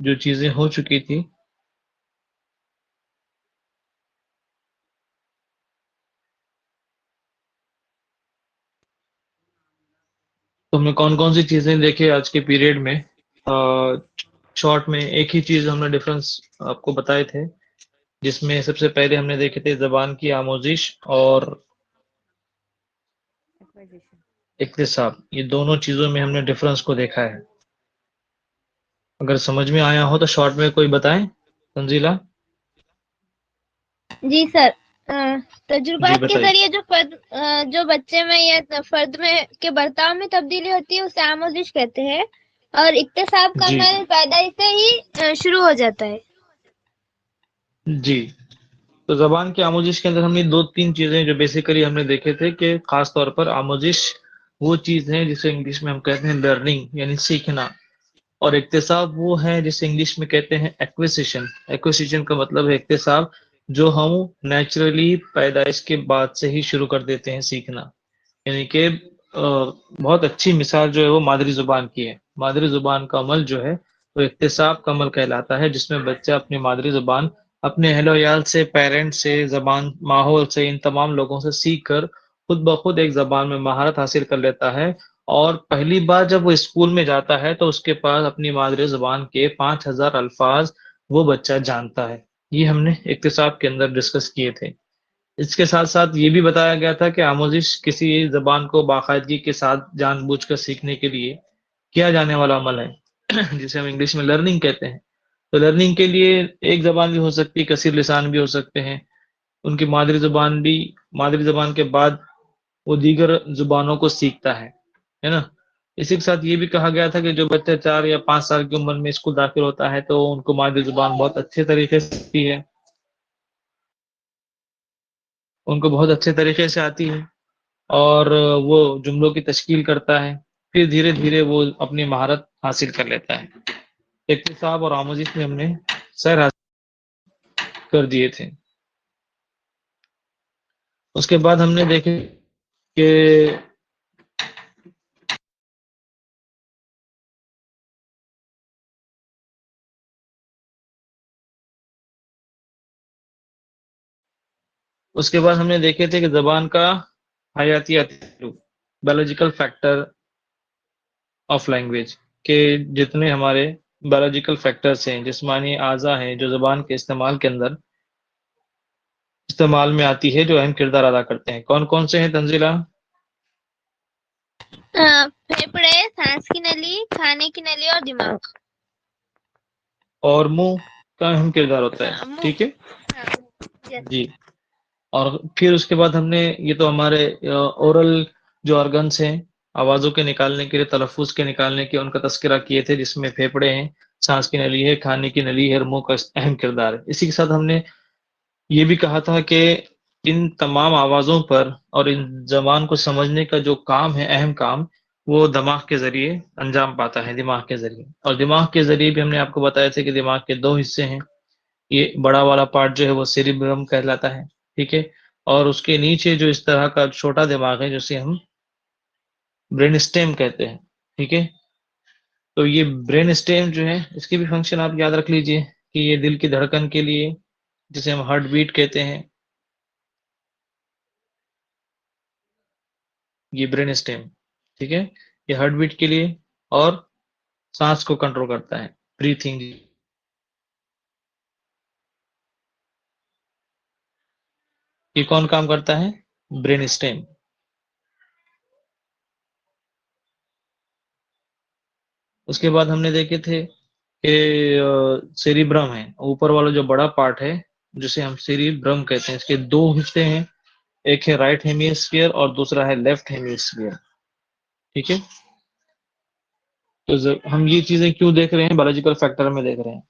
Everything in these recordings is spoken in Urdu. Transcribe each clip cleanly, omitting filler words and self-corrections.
جو چیزیں ہو چکی تھی تو ہم نے کون کون سی چیزیں دیکھے آج کے پیریڈ میں. شارٹ میں ایک ہی چیز ہم نے ڈفرنس آپ کو بتائے تھے، جس میں سب سے پہلے ہم نے دیکھے تھے زبان کی آموزش اور اقتصاب. یہ دونوں چیزوں میں ہم نے ڈفرنس کو دیکھا ہے. اگر سمجھ میں آیا ہو تو شارٹ میں کوئی بتائیں. تنزیلہ جی سر. جی تجربات کے بتائیے. ذریعے جو بچے میں یا فرد میں کے برتاؤ میں تبدیلی ہوتی ہے اسے آموزش کہتے ہیں، اور اکتساب کا جی عمل پیدائش سے ہی شروع ہو جاتا ہے. جی. تو زبان کی آموزش کے اندر ہم نے دو تین چیزیں جو بیسیکلی ہم نے دیکھے تھے کہ خاص طور پر آموزش وہ چیز ہے جسے انگلش میں ہم کہتے ہیں لرننگ یعنی سیکھنا، اور اکتساب وہ ہے جسے انگلش میں کہتے ہیں ایکویسیشن. ایکویسیشن کا مطلب ہے اکتساب، جو ہم نیچرلی پیدائش کے بعد سے ہی شروع کر دیتے ہیں سیکھنا. یعنی کہ بہت اچھی مثال جو ہے وہ مادری زبان کی ہے. مادری زبان کا عمل جو ہے وہ اکتساب کا عمل کہلاتا ہے، جس میں بچہ اپنی مادری زبان اپنے اہل و عیال سے، پیرنٹ سے، زبان ماحول سے، ان تمام لوگوں سے سیکھ کر خود بخود ایک زبان میں مہارت حاصل کر لیتا ہے. اور پہلی بار جب وہ اسکول میں جاتا ہے تو اس کے پاس اپنی مادری زبان کے 5000 الفاظ وہ بچہ جانتا ہے. یہ ہم نے اکتساب کے اندر ڈسکس کیے تھے. اس کے ساتھ ساتھ یہ بھی بتایا گیا تھا کہ آموزش کسی زبان کو باقاعدگی کے ساتھ جان بوجھ کر سیکھنے کے لیے کیا جانے والا عمل ہے، جسے ہم انگلش میں لرننگ کہتے ہیں. تو لرننگ کے لیے ایک زبان بھی ہو سکتی ہے، کثیر لسان بھی ہو سکتے ہیں. ان کی مادری زبان بھی، مادری زبان کے بعد وہ دیگر زبانوں کو سیکھتا ہے نا. اسی کے ساتھ یہ بھی کہا گیا تھا کہ جو بچہ 4 یا 5 سال کی عمر میں اسکول داخل ہوتا ہے تو ان کو مادری زبان بہت اچھے طریقے سے سیکھتی ہے، ان کو بہت اچھے طریقے سے آتی ہے، اور وہ جملوں کی تشکیل کرتا ہے. پھر دھیرے دھیرے وہ اپنی مہارت حاصل کر لیتا ہے. اقتصاب اور آموزش میں ہم نے سر حاصل کر دیے تھے. اس کے بعد ہم نے دیکھے کہ دیکھے تھے کہ زبان کا حیاتیات بایولوجیکل فیکٹر آف لینگویج، کہ جتنے ہمارے بایولوجیکل فیکٹرز ہیں، جسمانی اعضاء ہیں جو زبان کے استعمال کے اندر استعمال میں آتی ہے، جو اہم کردار ادا کرتے ہیں. کون کون سے ہیں تنزیلہ؟ پھیپھڑے، سانس کی نلی، کھانے کی نلی اور دماغ. اور منہ کا اہم کردار ہوتا ہے. ٹھیک ہے جی. اور پھر اس کے بعد ہم نے یہ تو ہمارے اورل جو آرگنس ہیں آوازوں کے نکالنے کے لیے، تلفظ کے نکالنے کے، ان کا تذکرہ کیے تھے، جس میں پھیپھڑے ہیں، سانس کی نلی ہے، کھانے کی نلی ہے، اور منہ کا اہم کردار ہے. اسی کے ساتھ ہم نے یہ بھی کہا تھا کہ ان تمام آوازوں پر اور ان زبان کو سمجھنے کا جو کام ہے، اہم کام، وہ دماغ کے ذریعے انجام پاتا ہے. دماغ کے ذریعے، اور دماغ کے ذریعے بھی ہم نے آپ کو بتایا تھا کہ دماغ کے 2 حصے ہیں. یہ بڑا والا پارٹ جو ہے وہ سیریبرم کہلاتا ہے، ٹھیک ہے، اور اس کے نیچے جو اس طرح کا چھوٹا دماغ ہے جسے ہم برین اسٹیم کہتے ہیں. ٹھیک ہے. تو یہ برین اسٹیم جو ہے، اس کی بھی فنکشن آپ یاد رکھ لیجئے کہ یہ دل کی دھڑکن کے لیے، جسے ہم ہارٹ بیٹ کہتے ہیں، یہ برین اسٹیم، ٹھیک ہے، یہ ہارٹ بیٹ کے لیے اور سانس کو کنٹرول کرتا ہے، بریتھنگ. یہ کون کام کرتا ہے؟ Brain stem. اس کے بعد ہم نے دیکھے تھے کہ سیریبرم ہے، اوپر والا جو بڑا پارٹ ہے جسے ہم سیریبرم کہتے ہیں. اس کے 2 حصے ہیں، ایک ہے رائٹ ہیمیسفیئر اور دوسرا ہے لیفٹ ہیمیسفیئر. ٹھیک ہے. تو ہم یہ چیزیں کیوں دیکھ رہے ہیں؟ بایولوجیکل فیکٹر میں دیکھ رہے ہیں.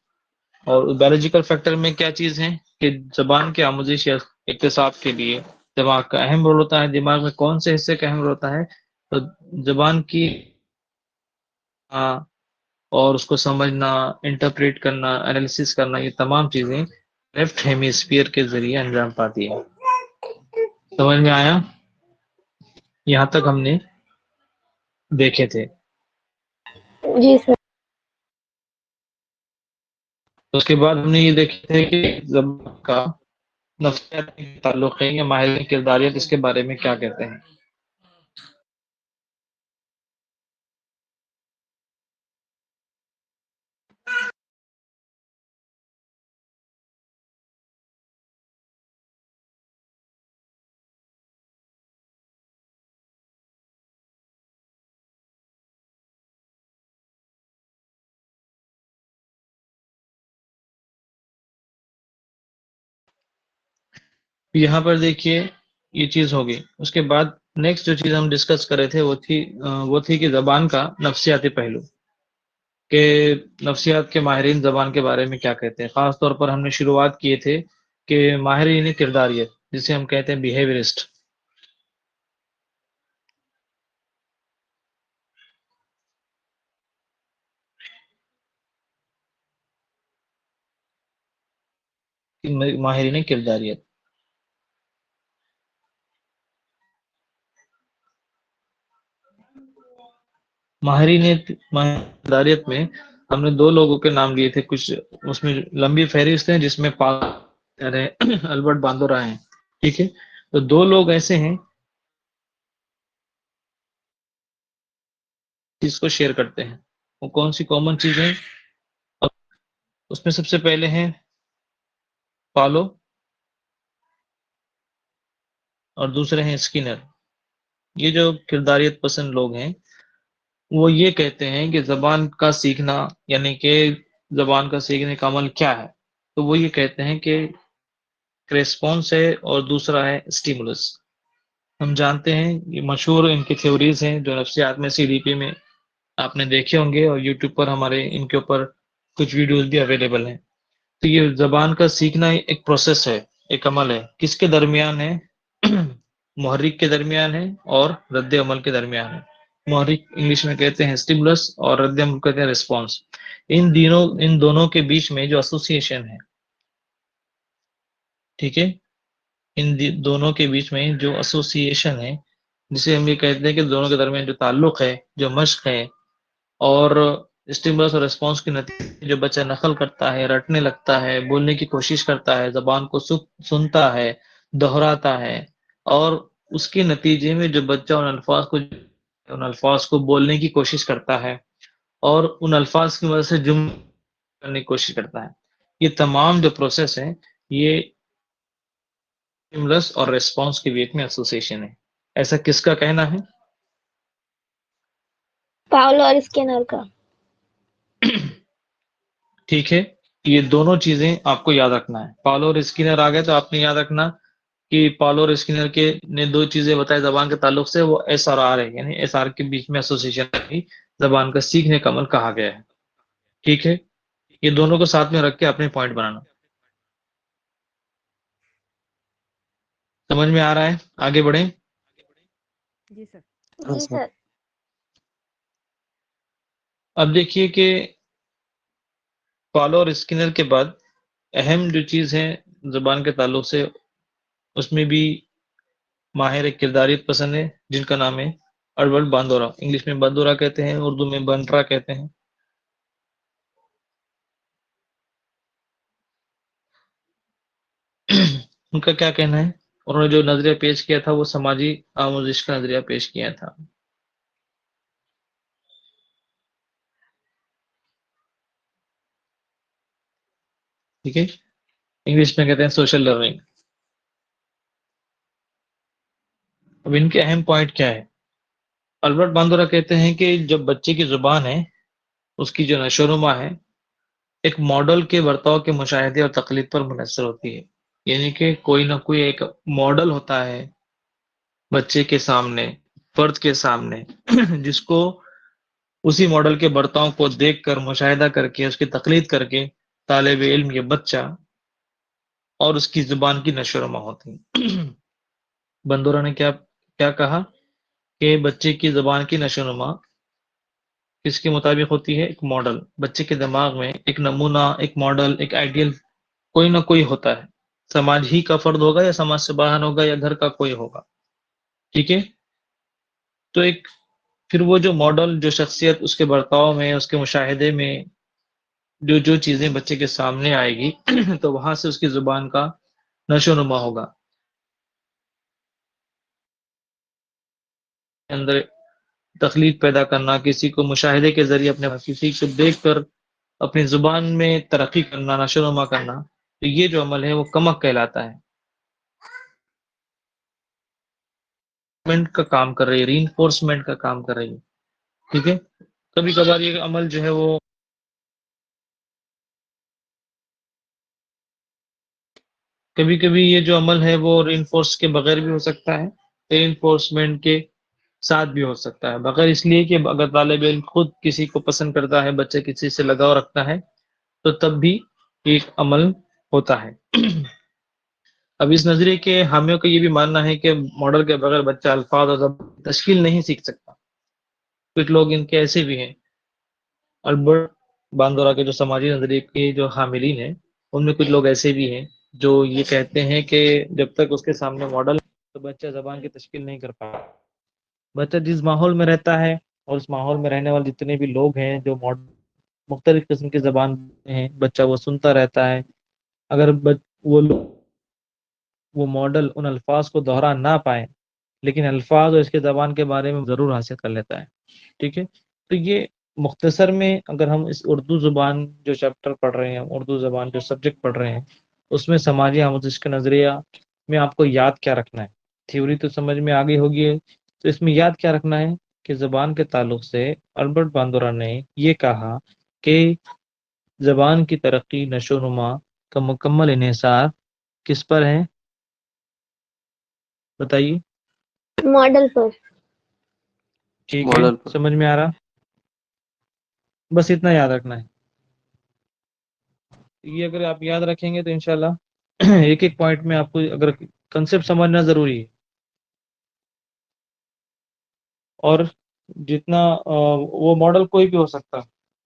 اور بایولوجیکل فیکٹر میں کیا چیز ہے کہ زبان کے آموزش یا اکتساب کے لیے دماغ کا اہم رول ہوتا ہے. دماغ میں کون سے حصے کا اہم رول ہوتا ہے؟ تو زبان کی اور اس کو سمجھنا، انٹرپریٹ کرنا، انالیسس کرنا، یہ تمام چیزیں لیفٹ ہیمیسفیئر کے ذریعے انجام پاتی ہے. سمجھ میں آیا؟ یہاں تک ہم نے دیکھے تھے. جی سر. اس کے بعد ہم نے یہ دیکھے تھے کہ زبان کا نفسیات کے تعلق ہے یا ماہرین کرداریت اس کے بارے میں کیا کہتے ہیں. یہاں پر دیکھیے یہ چیز ہوگی. اس کے بعد نیکسٹ جو چیز ہم ڈسکس کر رہے تھے وہ تھی کہ زبان کا نفسیاتی پہلو، کہ نفسیات کے ماہرین زبان کے بارے میں کیا کہتے ہیں. خاص طور پر ہم نے شروعات کیے تھے کہ ماہرین کرداریت جسے ہم کہتے ہیں بیہیویرسٹ. ماہرین کرداریت کرداریت میں ہم نے 2 لوگوں کے نام لیے تھے. کچھ اس میں لمبی فہرست ہیں جس میں البرٹ باندورا ہیں. ٹھیک ہے، تو 2 لوگ ایسے ہیں جس کو شیئر کرتے ہیں. وہ کون سی کامن چیزیں؟ اس میں سب سے پہلے ہیں پالو اور دوسرے ہیں اسکینر. یہ جو کرداریت پسند لوگ ہیں وہ یہ کہتے ہیں کہ زبان کا سیکھنا یعنی کہ زبان کا سیکھنے کا عمل کیا ہے. تو وہ یہ کہتے ہیں کہ ریسپانس ہے اور دوسرا ہے اسٹیمولس. ہم جانتے ہیں یہ مشہور ان کی تھیوریز ہیں جو نفسیات میں CDP میں آپ نے دیکھے ہوں گے، اور یوٹیوب پر ہمارے ان کے اوپر کچھ ویڈیوز بھی اویلیبل ہیں. تو یہ زبان کا سیکھنا ایک پروسیس ہے، ایک عمل ہے. کس کے درمیان ہے؟ محرک کے درمیان ہے اور رد عمل کے درمیان ہے. محرک انگلش میں کہتے ہیں اسٹیمولس اور رد عمل کہتے ہیں ریسپانس. ان دونوں کے بیچ میں جو ایسوسیشن ہے، ٹھیک ہے، ان دونوں کے بیچ میں جو ایسوسیشن ہے جسے ہم یہ کہتے ہیں کہ دونوں کے درمیان جو تعلق ہے، جو مشق ہے، اور اسٹیمولس اور ریسپانس کے نتیجے جو بچہ نقل کرتا ہے، رٹنے لگتا ہے، بولنے کی کوشش کرتا ہے، زبان کو سنتا ہے، دہراتا ہے، اور اس کے نتیجے میں جو بچہ ان الفاظ کو بولنے کی کوشش کرتا ہے اور ان الفاظ کی مدد سے جملے کرنے کی کوشش کرتا ہے. یہ تمام جو پروسیس ہے یہ اسٹیمولس اور ریسپانس کے بیچ میں ایسوسیشن ہے. ایسا کس کا کہنا ہے؟ پاولو اور اسکینر کا. ٹھیک ہے، یہ دونوں چیزیں آپ کو یاد رکھنا ہے. پاولو اور اسکینر آ گئے تو آپ نے یاد رکھنا کہ پاولو اور اسکینر کے نے 2 چیزیں بتائی زبان کے تعلق سے. وہ SRR ہے، یعنی SR کے بیچ میں ایسوسیشن ہے، زبان کا سیکھنے کا عمل کہا گیا ہے. ٹھیک ہے، یہ دونوں کو ساتھ میں رکھ کے اپنے پوائنٹ بنانا. سمجھ میں آ رہا ہے؟ آگے بڑھیں. جی سر. جی سر. اب دیکھیے کہ پاولو اور اسکینر کے بعد اہم جو چیز ہے زبان کے تعلق سے، اس میں بھی ماہر کرداریت پسند ہے جن کا نام ہے البرٹ باندورا. انگلش میں باندورا کہتے ہیں، اردو میں بنٹرا کہتے ہیں. ان کا کیا کہنا ہے؟ انہوں نے جو نظریہ پیش کیا تھا وہ سماجی آموزش کا نظریہ پیش کیا تھا. ٹھیک ہے، انگلش میں کہتے ہیں سوشل لرننگ. اب ان کے اہم پوائنٹ کیا ہے؟ البرٹ باندورا کہتے ہیں کہ جب بچے کی زبان ہے اس کی جو نشو و نما ہے ایک ماڈل کے برتاؤ کے مشاہدے اور تقلید پر منحصر ہوتی ہے. یعنی کہ کوئی نہ کوئی ایک ماڈل ہوتا ہے بچے کے سامنے، فرد کے سامنے، جس کو اسی ماڈل کے برتاؤ کو دیکھ کر، مشاہدہ کر کے، اس کی تقلید کر کے طالب علم یا بچہ اور اس کی زبان کی نشو و نما ہوتی ہے. بندورا نے کیا کہا کہ بچے کی زبان کی نشو و نما کس کے مطابق ہوتی ہے؟ ایک ماڈل. بچے کے دماغ میں ایک نمونہ، ایک ماڈل، ایک آئیڈیل کوئی نہ کوئی ہوتا ہے. سماج ہی کا فرد ہوگا یا سماج سے باہر ہوگا یا گھر کا کوئی ہوگا. ٹھیک ہے، تو پھر وہ جو ماڈل، جو شخصیت اس کے برتاؤ میں، اس کے مشاہدے میں جو چیزیں بچے کے سامنے آئے گی تو وہاں سے اس کی زبان کا نشو و نما ہوگا. اندر تخلیق پیدا کرنا، کسی کو مشاہدے کے ذریعے اپنے کسی کو دیکھ کر اپنی زبان میں ترقی کرنا، نشو و نما کرنا، تو یہ جو عمل ہے وہ کمک کہلاتا ہے. کا کام کر رہی ہے، ری انفورسمنٹ کا کام کر رہی ہے. ٹھیک ہے. کبھی کبھار یہ عمل جو ہے وہ کبھی کبھی یہ جو عمل ہے وہ ری انفورس کے بغیر بھی ہو سکتا ہے، ری انفورسمنٹ کے ساتھ بھی ہو سکتا ہے. بغیر اس لیے کہ اگر طالب علم خود کسی کو پسند کرتا ہے، بچے کسی سے لگاؤ رکھتا ہے، تو تب بھی ایک عمل ہوتا ہے. اب اس نظریے کے حامیوں کا یہ بھی ماننا ہے کہ ماڈل کے بغیر بچہ الفاظ اور تشکیل نہیں سیکھ سکتا. کچھ لوگ ان کے ایسے بھی ہیں. البرٹ باندورا کے جو سماجی نظریے کے جو حاملین ہیں، ان میں کچھ لوگ ایسے بھی ہیں جو یہ کہتے ہیں کہ جب تک اس کے سامنے ماڈل تو بچہ زبان کی تشکیل نہیں کر پائے. بچہ جس ماحول میں رہتا ہے اور اس ماحول میں رہنے والے جتنے بھی لوگ ہیں جو مختلف قسم کی زبان ہیں، بچہ وہ سنتا رہتا ہے. اگر وہ ماڈل ان الفاظ کو دہرا نہ پائے، لیکن الفاظ اور اس کے زبان کے بارے میں ضرور حاصل کر لیتا ہے. ٹھیک ہے. تو یہ مختصر میں اگر ہم اس اردو زبان جو چیپٹر پڑھ رہے ہیں، اردو زبان جو سبجیکٹ پڑھ رہے ہیں، اس میں سماجی آموزش کا نظریہ میں آپ کو یاد کیا رکھنا ہے. تھیوری تو سمجھ میں آگئی ہوگی، تو اس میں یاد کیا رکھنا ہے کہ زبان کے تعلق سے البرٹ باندورا نے یہ کہا کہ زبان کی ترقی، نشو و نما کا مکمل انحصار کس پر ہے؟ بتائیے. ماڈل پر. ٹھیک ہے، سمجھ میں آ رہا؟ بس اتنا یاد رکھنا ہے. یہ اگر آپ یاد رکھیں گے تو انشاءاللہ ایک ایک پوائنٹ میں آپ کو اگر کنسپٹ سمجھنا ضروری ہے. اور جتنا وہ ماڈل کوئی بھی ہو سکتا،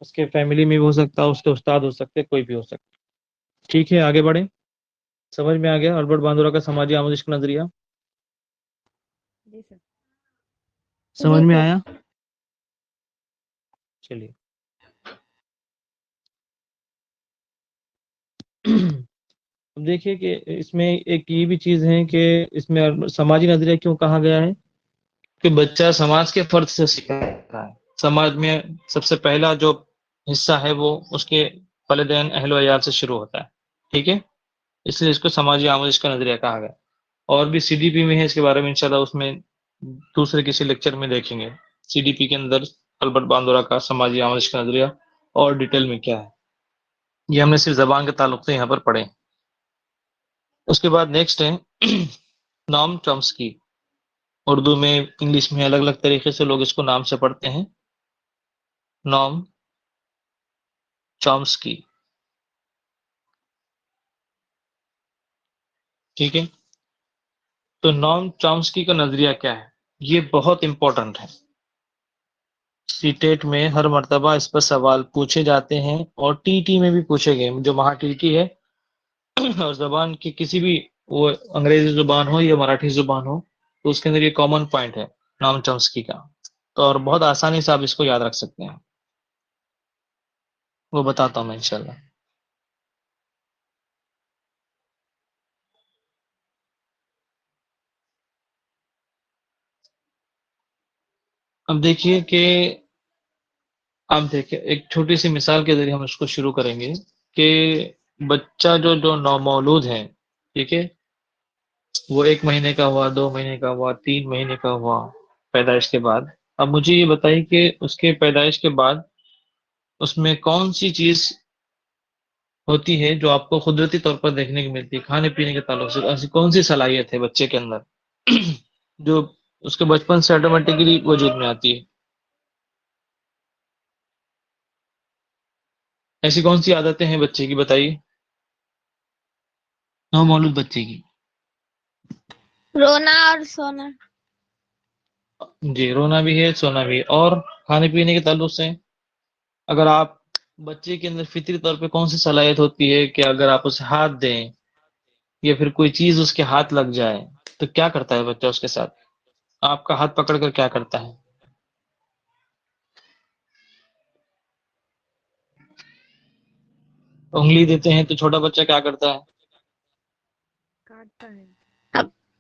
اس کے فیملی میں بھی ہو سکتا، اس کے استاد ہو سکتے، کوئی بھی ہو سکتا. ٹھیک ہے، آگے بڑھیں. سمجھ میں آ گیا البرٹ باندورا کا سماجی آموزش کا نظریہ؟ جی سر. سمجھ جی میں سر. آیا؟ چلیے. دیکھیے کہ اس میں ایک یہ بھی چیز ہے کہ اس میں سماجی نظریہ کیوں کہا گیا ہے کہ بچہ سماج کے فرد سے سیکھتا ہے. سماج میں سب سے پہلا جو حصہ ہے وہ اس کے والدین، اہل و عیال سے شروع ہوتا ہے. ٹھیک ہے. اس لیے اس کو سماجی آموزش کا نظریہ کہا گیا. اور بھی سی ڈی پی میں ہے، اس کے بارے میں انشاءاللہ اس میں دوسرے کسی لیکچر میں دیکھیں گے. سی ڈی پی کے اندر البرٹ باندورا کا سماجی آموزش کا نظریہ اور ڈیٹیل میں کیا ہے. یہ ہم نے صرف زبان کے تعلق سے یہاں پر پڑھے. اس کے بعد نیکسٹ ہے نام چومسکی. اردو میں، انگلش میں الگ الگ طریقے سے لوگ اس کو نام سے پڑھتے ہیں. نام چومسکی. ٹھیک ہے. تو نام چومسکی کا نظریہ کیا ہے؟ یہ بہت امپورٹنٹ ہے. سی ٹیٹ میں ہر مرتبہ اس پر سوال پوچھے جاتے ہیں، اور ٹی ٹی میں بھی پوچھے گئے. جو مہا ٹی ٹی ہے اور زبان کی کسی بھی، وہ انگریزی زبان ہو یا مراٹھی زبان ہو، تو اس کے اندر یہ کامن پوائنٹ ہے نام چومسکی کا. تو اور بہت آسانی سے آپ اس کو یاد رکھ سکتے ہیں. وہ بتاتا ہوں میں انشاءاللہ. اب دیکھیے کہ آپ دیکھیں ایک چھوٹی سی مثال کے ذریعے ہم اس کو شروع کریں گے کہ بچہ جو نومولود ہے، ٹھیک ہے، وہ 1 مہینے کا ہوا، 2 مہینے کا ہوا، 3 مہینے کا ہوا پیدائش کے بعد. اب مجھے یہ بتائیے کہ اس کے پیدائش کے بعد اس میں کون سی چیز ہوتی ہے جو آپ کو قدرتی طور پر دیکھنے کی ملتی ہے کھانے پینے کے تعلق سے؟ ایسی کون سی صلاحیت ہے بچے کے اندر جو اس کے بچپن سے آٹومیٹکلی وجود میں آتی ہے؟ ایسی کون سی عادتیں ہیں بچے کی؟ بتائیے. نومولود بچے کی. رونا اور سونا. جی، رونا بھی ہے، سونا بھی ہے. اور کھانے پینے کے تعلق سے اگر آپ بچے کے اندر فطری طور پہ کون سی صلاحیت ہوتی ہے کہ اگر آپ اسے ہاتھ دیں یا پھر کوئی چیز اس کے ہاتھ لگ جائے تو کیا کرتا ہے بچہ اس کے ساتھ؟ آپ کا ہاتھ پکڑ کر کیا کرتا ہے؟ انگلی دیتے ہیں تو چھوٹا بچہ کیا کرتا ہے؟ کاٹتا ہے.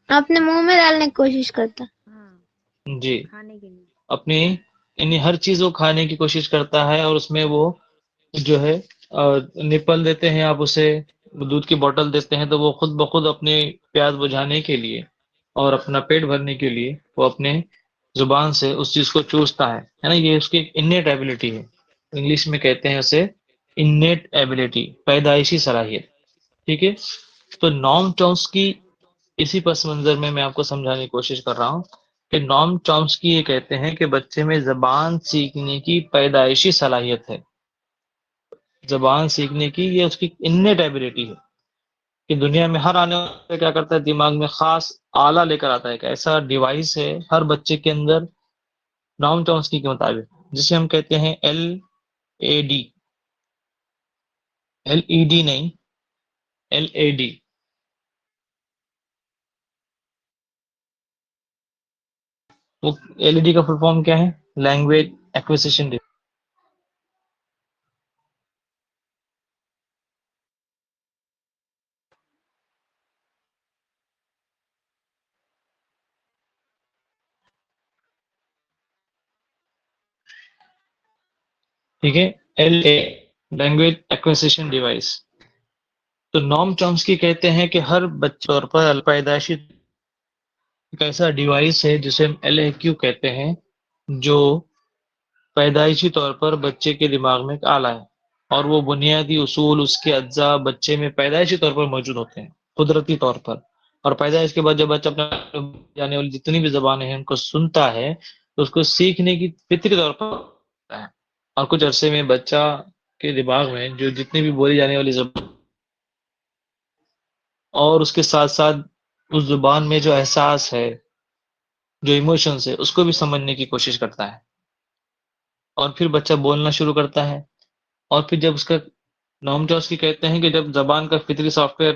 اپنے منہ میں ڈالنے کی کوشش کرتا. ہاں جی، کھانے کے لیے. اپنی یعنی ہر چیز وہ کھانے کی کوشش کرتا ہے، اور اس میں وہ جو ہے نپل دیتے ہیں آپ اسے، دودھ کی بوٹل دیتے ہیں تو وہ خود بخود اپنے پیاس بجھانے کے لیے اور اپنا پیٹ بھرنے کے لیے وہ اپنے زبان سے اس چیز کو چوستا ہے نا. یہ اس کی انیٹ ایبلٹی ہے، انگلش میں کہتے ہیں اسے انیٹ ایبلٹی، پیدائشی صلاحیت. ٹھیک ہے، تو نام چومسکی اسی پس منظر میں آپ کو سمجھانے کی کوشش کر رہا ہوں کہ نام چومسکی یہ کہتے ہیں کہ بچے میں زبان سیکھنے کی پیدائشی صلاحیت ہے. زبان سیکھنے کی یہ اس کی انیٹ ایبلٹی ہے کہ دنیا میں ہر آنے والا کیا کرتا ہے، دماغ میں خاص آلہ لے کر آتا ہے، کہ ایسا ڈیوائس ہے ہر بچے کے اندر نام چومسکی کے مطابق، جسے ہم کہتے ہیں LAD، LED نہیں، LAD. وہ LED کا فل فارم کیا ہے؟ Language acquisition. ٹھیک ہے، LA لینگویج ایکوزیشن ڈیوائس. تو نام چومسکی کہتے ہیں کہ ہر بچے طور پر پیدائشی ایک ایسا ڈیوائس ہے جسے ہم LAQ کہتے ہیں، جو پیدائشی طور پر بچے کے دماغ میں ایک آلہ ہے، اور وہ بنیادی اصول اس کے اجزاء بچے میں پیدائشی طور پر موجود ہوتے ہیں، قدرتی طور پر. اور پیدائش کے بعد جب بچہ اپنے جانے والی جتنی بھی زبانیں ہیں ان کو سنتا ہے تو اس کو سیکھنے کی فطری طور پر ہوتا ہے. اور کچھ عرصے میں بچہ کے دماغ میں جو جتنی بھی بولی جانے والی زبان اور اس کے ساتھ ساتھ اس زبان میں جو احساس ہے، جو ایموشنز ہے، اس کو بھی سمجھنے کی کوشش کرتا ہے. اور پھر بچہ بولنا شروع کرتا ہے. اور پھر جب اس کا نام چومسکی کہتے ہیں کہ جب زبان کا فطری سافٹ ویئر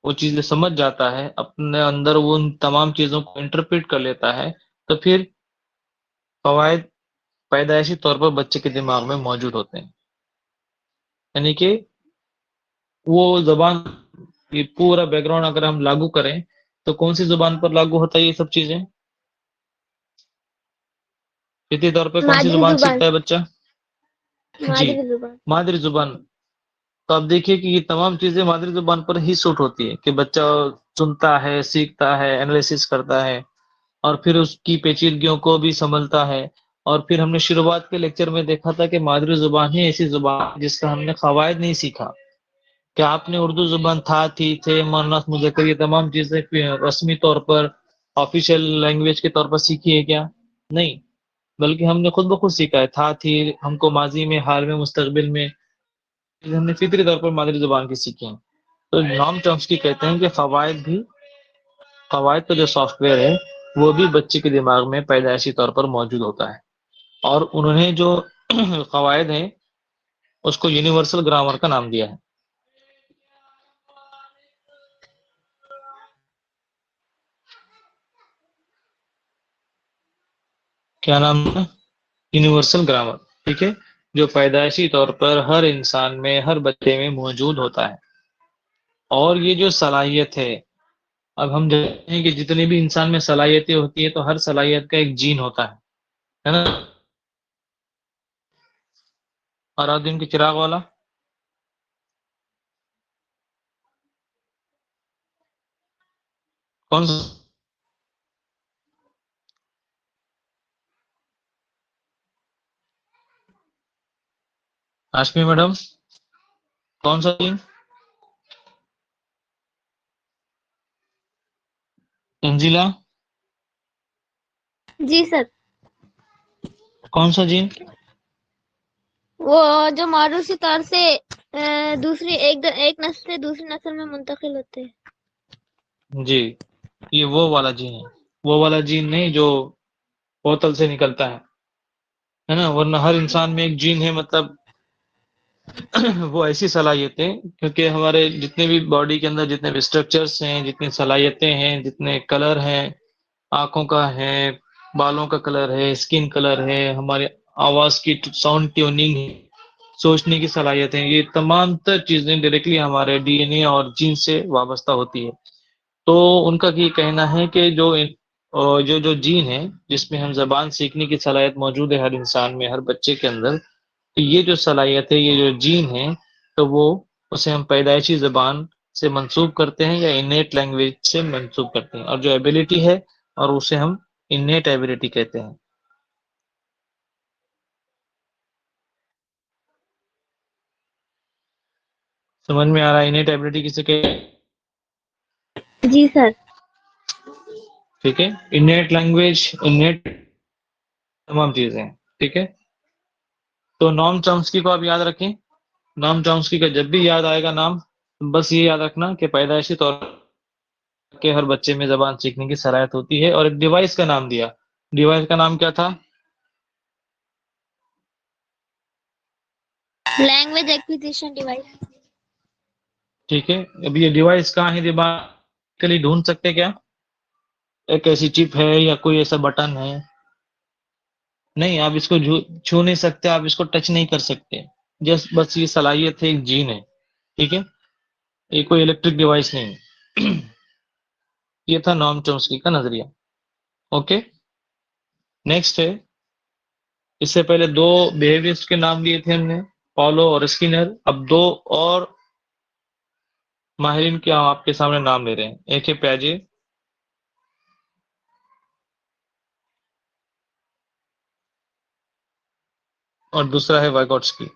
وہ چیزیں سمجھ جاتا ہے، اپنے اندر وہ ان تمام چیزوں کو انٹرپریٹ کر لیتا ہے، تو پھر فوائد پیدائشی طور پر بچے کے دماغ میں موجود ہوتے ہیں. یعنی کہ وہ زبان، یہ پورا بیک گراؤنڈ اگر ہم لاگو کریں تو کون سی زبان پر لاگو ہوتا ہے یہ سب چیزیں؟ فطری طور پہ کون سی مادری زبان زبان. سیکھتا ہے بچہ؟ جی، مادری زبان. مادری زبان. تو آپ دیکھیے کہ یہ تمام چیزیں مادری زبان پر ہی سوٹ ہوتی ہے کہ بچہ سنتا ہے، سیکھتا ہے، انالیسس کرتا ہے، اور پھر اس کی پیچیدگیوں کو بھی سنبھلتا ہے. اور پھر ہم نے شروعات کے لیکچر میں دیکھا تھا کہ مادری زبان ہی ایسی زبان جس کا ہم نے قواعد نہیں سیکھا. کہ آپ نے اردو زبان تھا، تھی، تھے، مؤنث، مذکر یہ تمام چیزیں رسمی طور پر آفیشیل لینگویج کے طور پر سیکھی ہے کیا؟ نہیں، بلکہ ہم نے خود بخود سیکھا ہے. تھا، تھی ہم کو ماضی میں، حال میں، مستقبل میں ہم نے فطری طور پر مادری زبان کی سیکھی ہیں. تو نام چومسکی کہتے ہیں کہ قواعد کا جو سافٹ ویئر ہے وہ بھی بچے کے دماغ میں پیدائشی طور پر موجود ہوتا ہے. اور انہوں نے جو قواعد ہیں اس کو یونیورسل گرامر کا نام دیا ہے. کیا نام ہے؟ Universal grammar. ٹھیک ہے، جو پیدائشی طور پر ہر انسان میں، ہر بچے میں موجود ہوتا ہے. اور یہ جو صلاحیت ہے، اب ہم جانتے ہیں کہ جتنی بھی انسان میں صلاحیتیں ہوتی ہیں تو ہر صلاحیت کا ایک جین ہوتا ہے نا. الدین کی چراغ والا کون سا؟ ہاشمی میڈم کون سا جین؟ تنزیلہ جی سر. کون سا جین؟ وہ جو معروسی طور سے دوسری ایک نسل سے دوسری نسل میں منتقل ہوتے ہیں. جی، یہ وہ والا جین ہے، وہ والا جین نہیں جو بوتل سے نکلتا ہے نا. ورنہ ہر انسان میں ایک جین ہے، مطلب وہ ایسی صلاحیتیں، کیونکہ ہمارے جتنے بھی باڈی کے اندر جتنے بھی اسٹرکچرس ہیں، جتنی صلاحیتیں ہیں، جتنے کلر ہیں، آنکھوں کا ہے، بالوں کا کلر ہے، اسکن کلر ہے، ہمارے آواز کی ساؤنڈ ٹیوننگ ہے، سوچنے کی صلاحیتیں، یہ تمام تر چیزیں ڈائریکٹلی ہمارے ڈی این اے اور جین سے وابستہ ہوتی ہے. تو ان کا یہ کہنا ہے کہ جو جین ہے جس میں ہم زبان سیکھنے کی صلاحیت موجود ہے ہر انسان میں، ہر بچے کے اندر، تو یہ جو صلاحیت ہے، یہ جو جین ہے، تو وہ اسے ہم پیدائشی زبان سے منسوب کرتے ہیں یا انیٹ لینگویج سے منسوب کرتے ہیں، اور جو ایبیلٹی ہے اور اسے ہم انیٹ ایبیلٹی کہتے ہیں. سمجھ میں آ رہا ہے انیٹ ایبیلٹی کسے کہتے ہیں؟ جی سر. ٹھیک ہے، انیٹ لینگویج، انیٹ تمام چیزیں، ٹھیک ہے. تو نام چامسکی کو آپ یاد رکھیں. نام چامسکی کا جب بھی یاد آئے گا نام، بس یہ یاد رکھنا کہ پیدائشی طور کہ ہر بچے میں زبان سیکھنے کی صلاحیت ہوتی ہے. اور ایک ڈیوائس کا نام دیا. ڈیوائس کا نام کیا تھا؟ Language acquisition device. ٹھیک ہے، اب یہ ڈیوائس کہاں ہے دماغ کے لیے ڈھونڈ سکتے کیا؟ ایک ایسی چپ ہے یا کوئی ایسا بٹن ہے؟ نہیں، آپ اس کو چھو نہیں سکتے، آپ اس کو ٹچ نہیں کر سکتے. جسٹ بس یہ صلاحیت ہے، ایک جین ہے. ٹھیک ہے، یہ کوئی الیکٹرک ڈیوائس نہیں. یہ تھا نام چومسکی کا نظریہ. اوکے، نیکسٹ ہے. اس سے پہلے دو بیہیویئرسٹ کے نام لیے تھے ہم نے، پالو اور اسکینر. اب دو اور ماہرین کے آپ کے سامنے نام لے رہے ہیں. ایک ہے پیاجے اور دوسرا ہے وائگوٹسکی.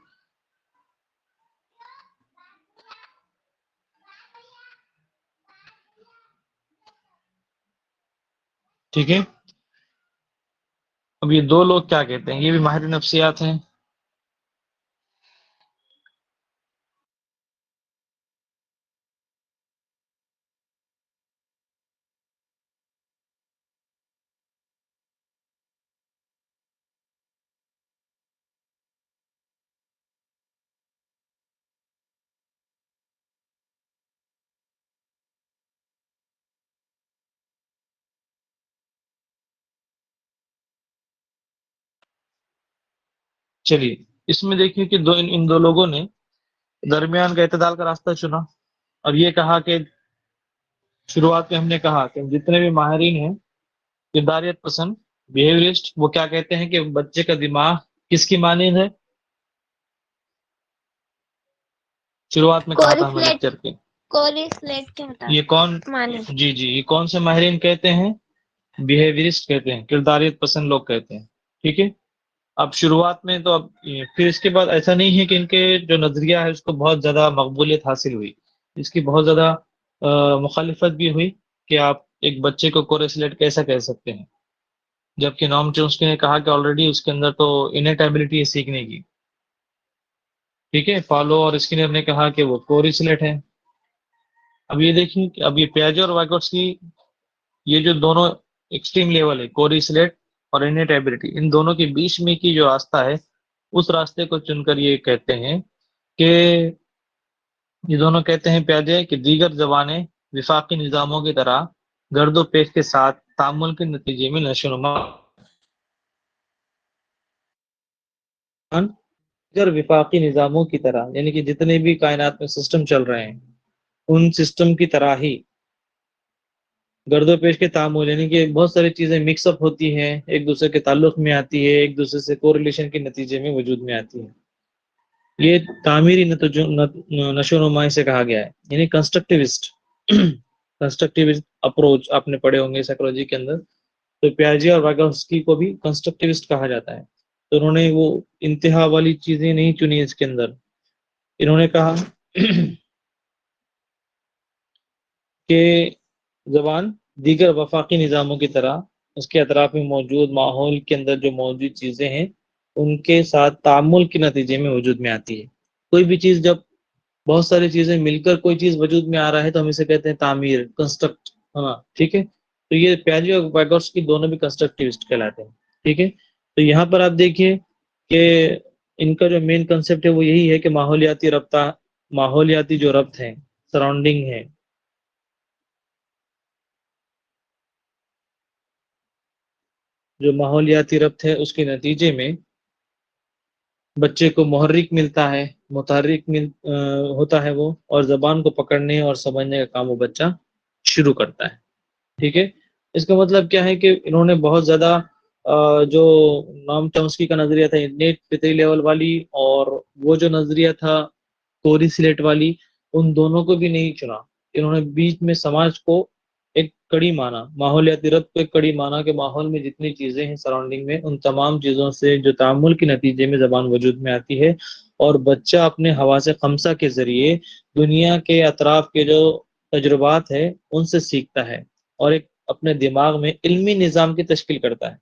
ٹھیک ہے، اب یہ دو لوگ کیا کہتے ہیں؟ یہ بھی ماہر نفسیات ہیں. چلیے، اس میں دیکھیے کہ ان دو لوگوں نے درمیان کا اعتدال کا راستہ چنا. اور یہ کہا کہ شروعات میں ہم نے کہا کہ جتنے بھی ماہرین ہیں کرداریت پسند بیہیویئرسٹ، وہ کیا کہتے ہیں کہ بچے کا دماغ کس کی مانند ہے؟ شروعات میں کہا تھا ہمیں لیکچر کے. کوریسلیٹ کے مطابق یہ کون؟ مانے. جی یہ کون سے ماہرین کہتے ہیں؟ بیہیویئرسٹ کہتے ہیں، کرداریت پسند لوگ کہتے ہیں. ٹھیک ہے، اب شروعات میں تو اب پھر اس کے بعد ایسا نہیں ہے کہ ان کے جو نظریہ ہے اس کو بہت زیادہ مقبولیت حاصل ہوئی. اس کی بہت زیادہ مخالفت بھی ہوئی کہ آپ ایک بچے کو کوریسلیٹ کیسا کہہ سکتے ہیں، جبکہ نام چومسکی نے کہا کہ آلریڈی اس کے اندر تو انیٹ ایبلٹی ہے سیکھنے کی. ٹھیک ہے، فالو اور اسکینر نے کہا کہ وہ کوریسلیٹ ہے. اب یہ دیکھیں کہ اب یہ پیاجے اور وائگوٹسکی، یہ جو دونوں ایکسٹریم لیول ہے، کوریسلیٹ اور انیٹ ایبلٹی، ان دونوں کے بیچ میں کی جو راستہ ہے، اس راستے کو چن کر یہ کہتے ہیں کہ یہ دونوں کہتے ہیں پیاجے کہ دیگر زبانیں وفاقی نظاموں کی طرح گرد و پیش کے ساتھ تعامل کے نتیجے میں نشوونما دیگر وفاقی نظاموں کی طرح، یعنی کہ جتنے بھی کائنات میں سسٹم چل رہے ہیں ان سسٹم کی طرح ہی گرد و پیش کے تعامل، یعنی کہ بہت ساری چیزیں مکس اپ ہوتی ہیں، ایک دوسرے کے تعلق میں آتی ہے، ایک دوسرے سے کوریلیشن کے نتیجے میں وجود میں آتی ہے. یہ تعمیری نشو و نما سے کہا گیا ہے، یعنی کنسٹرکٹیوسٹ اپروچ آپ نے پڑھے ہوں گے سائیکالوجی کے اندر. تو پیاجے اور وائگوٹسکی کو بھی کنسٹرکٹیوسٹ کہا جاتا ہے. تو انہوں نے وہ انتہا والی چیزیں نہیں چنی اس کے اندر. انہوں نے کہا کہ زبان دیگر وفاقی نظاموں کی طرح اس کے اطراف میں موجود ماحول کے اندر جو موجود چیزیں ہیں ان کے ساتھ تعامل کے نتیجے میں وجود میں آتی ہے. کوئی بھی چیز، جب بہت ساری چیزیں مل کر کوئی چیز وجود میں آ رہا ہے تو ہم اسے کہتے ہیں تعمیر، کنسٹرکٹ. ہاں ٹھیک ہے، تو یہ پیاجے اور وائگوٹسکی دونوں بھی کنسٹرکٹیوسٹ کہلاتے ہیں. ٹھیک ہے، تو یہاں پر آپ دیکھیے کہ ان کا جو مین کنسیپٹ ہے وہ یہی ہے کہ ماحولیاتی جو ربط ہیں، سراؤنڈنگ ہے، جو ماحولیاتی ربط ہے اس کے نتیجے میں بچے کو محرک ملتا ہے، متحرک ہوتا ہے وہ، اور زبان کو پکڑنے اور سمجھنے کا کام وہ بچہ شروع کرتا ہے. ٹھیک ہے. اس کا مطلب کیا ہے کہ انہوں نے بہت زیادہ جو نام چومسکی کا نظریہ تھا نیٹ فطری لیول والی، اور وہ جو نظریہ تھا کوری سلیٹ والی، ان دونوں کو بھی نہیں چنا. انہوں نے بیچ میں سماج کو ایک کڑی مانا، ماحولیاتی ربط کو ایک کڑی مانا کہ ماحول میں جتنی چیزیں ہیں سراؤنڈنگ میں، ان تمام چیزوں سے جو تعامل کے نتیجے میں زبان وجود میں آتی ہے، اور بچہ اپنے حواس خمسہ کے ذریعے دنیا کے اطراف کے جو تجربات ہیں ان سے سیکھتا ہے، اور ایک اپنے دماغ میں علمی نظام کی تشکیل کرتا ہے.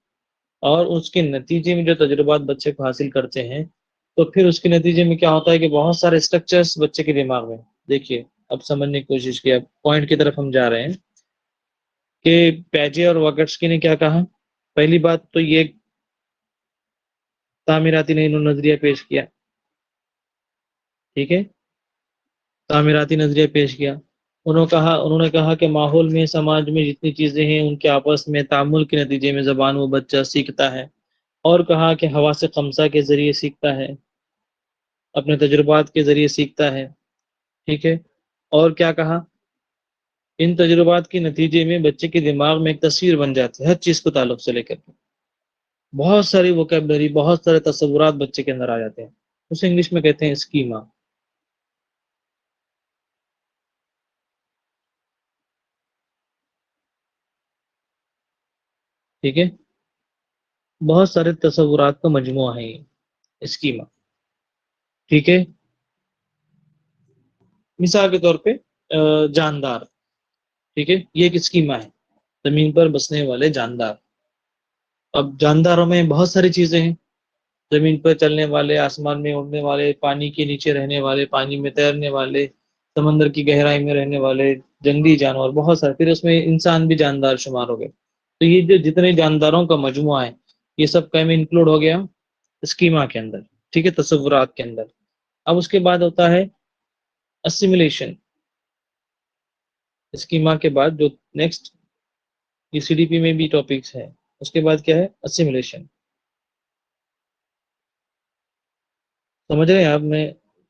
اور اس کے نتیجے میں جو تجربات بچے کو حاصل کرتے ہیں، تو پھر اس کے نتیجے میں کیا ہوتا ہے کہ بہت سارے اسٹرکچرز بچے کے دماغ میں. دیکھیے اب سمجھنے کی کوشش کیا، پوائنٹ کی طرف ہم جا رہے ہیں کہ پیجے اور واگٹسکی نے کیا کہا. پہلی بات تو یہ تعمیراتی نظریہ پیش کیا. ٹھیک ہے. تعمیراتی نظریہ پیش کیا. انہوں نے کہا کہ ماحول میں، سماج میں جتنی چیزیں ہیں ان کے آپس میں تعامل کے نتیجے میں زبان وہ بچہ سیکھتا ہے. اور کہا کہ حواس خمسہ کے ذریعے سیکھتا ہے، اپنے تجربات کے ذریعے سیکھتا ہے. ٹھیک ہے. اور کیا کہا، ان تجربات کے نتیجے میں بچے کے دماغ میں ایک تصویر بن جاتی ہے ہر چیز کو تعلق سے لے کر کے. بہت ساری ووکیبلری، بہت سارے تصورات بچے کے اندر آ جاتے ہیں. اسے انگلش میں کہتے ہیں اسکیما. ٹھیک ہے. بہت سارے تصورات کا مجموعہ ہے یہ اسکیما. ٹھیک ہے. مثال کے طور پہ جاندار. ٹھیک ہے. یہ ایک اسکیما ہے، زمین پر بسنے والے جاندار. اب جانداروں میں بہت ساری چیزیں ہیں، زمین پر چلنے والے، آسمان میں اڑنے والے، پانی کے نیچے رہنے والے، پانی میں تیرنے والے، سمندر کی گہرائی میں رہنے والے، جنگلی جانور، بہت سارے. پھر اس میں انسان بھی جاندار شمار ہو گئے. تو یہ جو جتنے جانداروں کا مجموعہ ہے، یہ سب کا میں انکلوڈ ہو گیا اسکیما کے اندر. ٹھیک ہے. تصورات کے اندر. اب اس کے بعد ہوتا ہے اسیمیلیشن. اسکیما کے بعد جو نیکسٹ یہ سی ڈی پی میں بھی ٹاپکس ہے، اس کے بعد کیا ہے اسیمیلیشن. سمجھ رہے ہیں آپ میں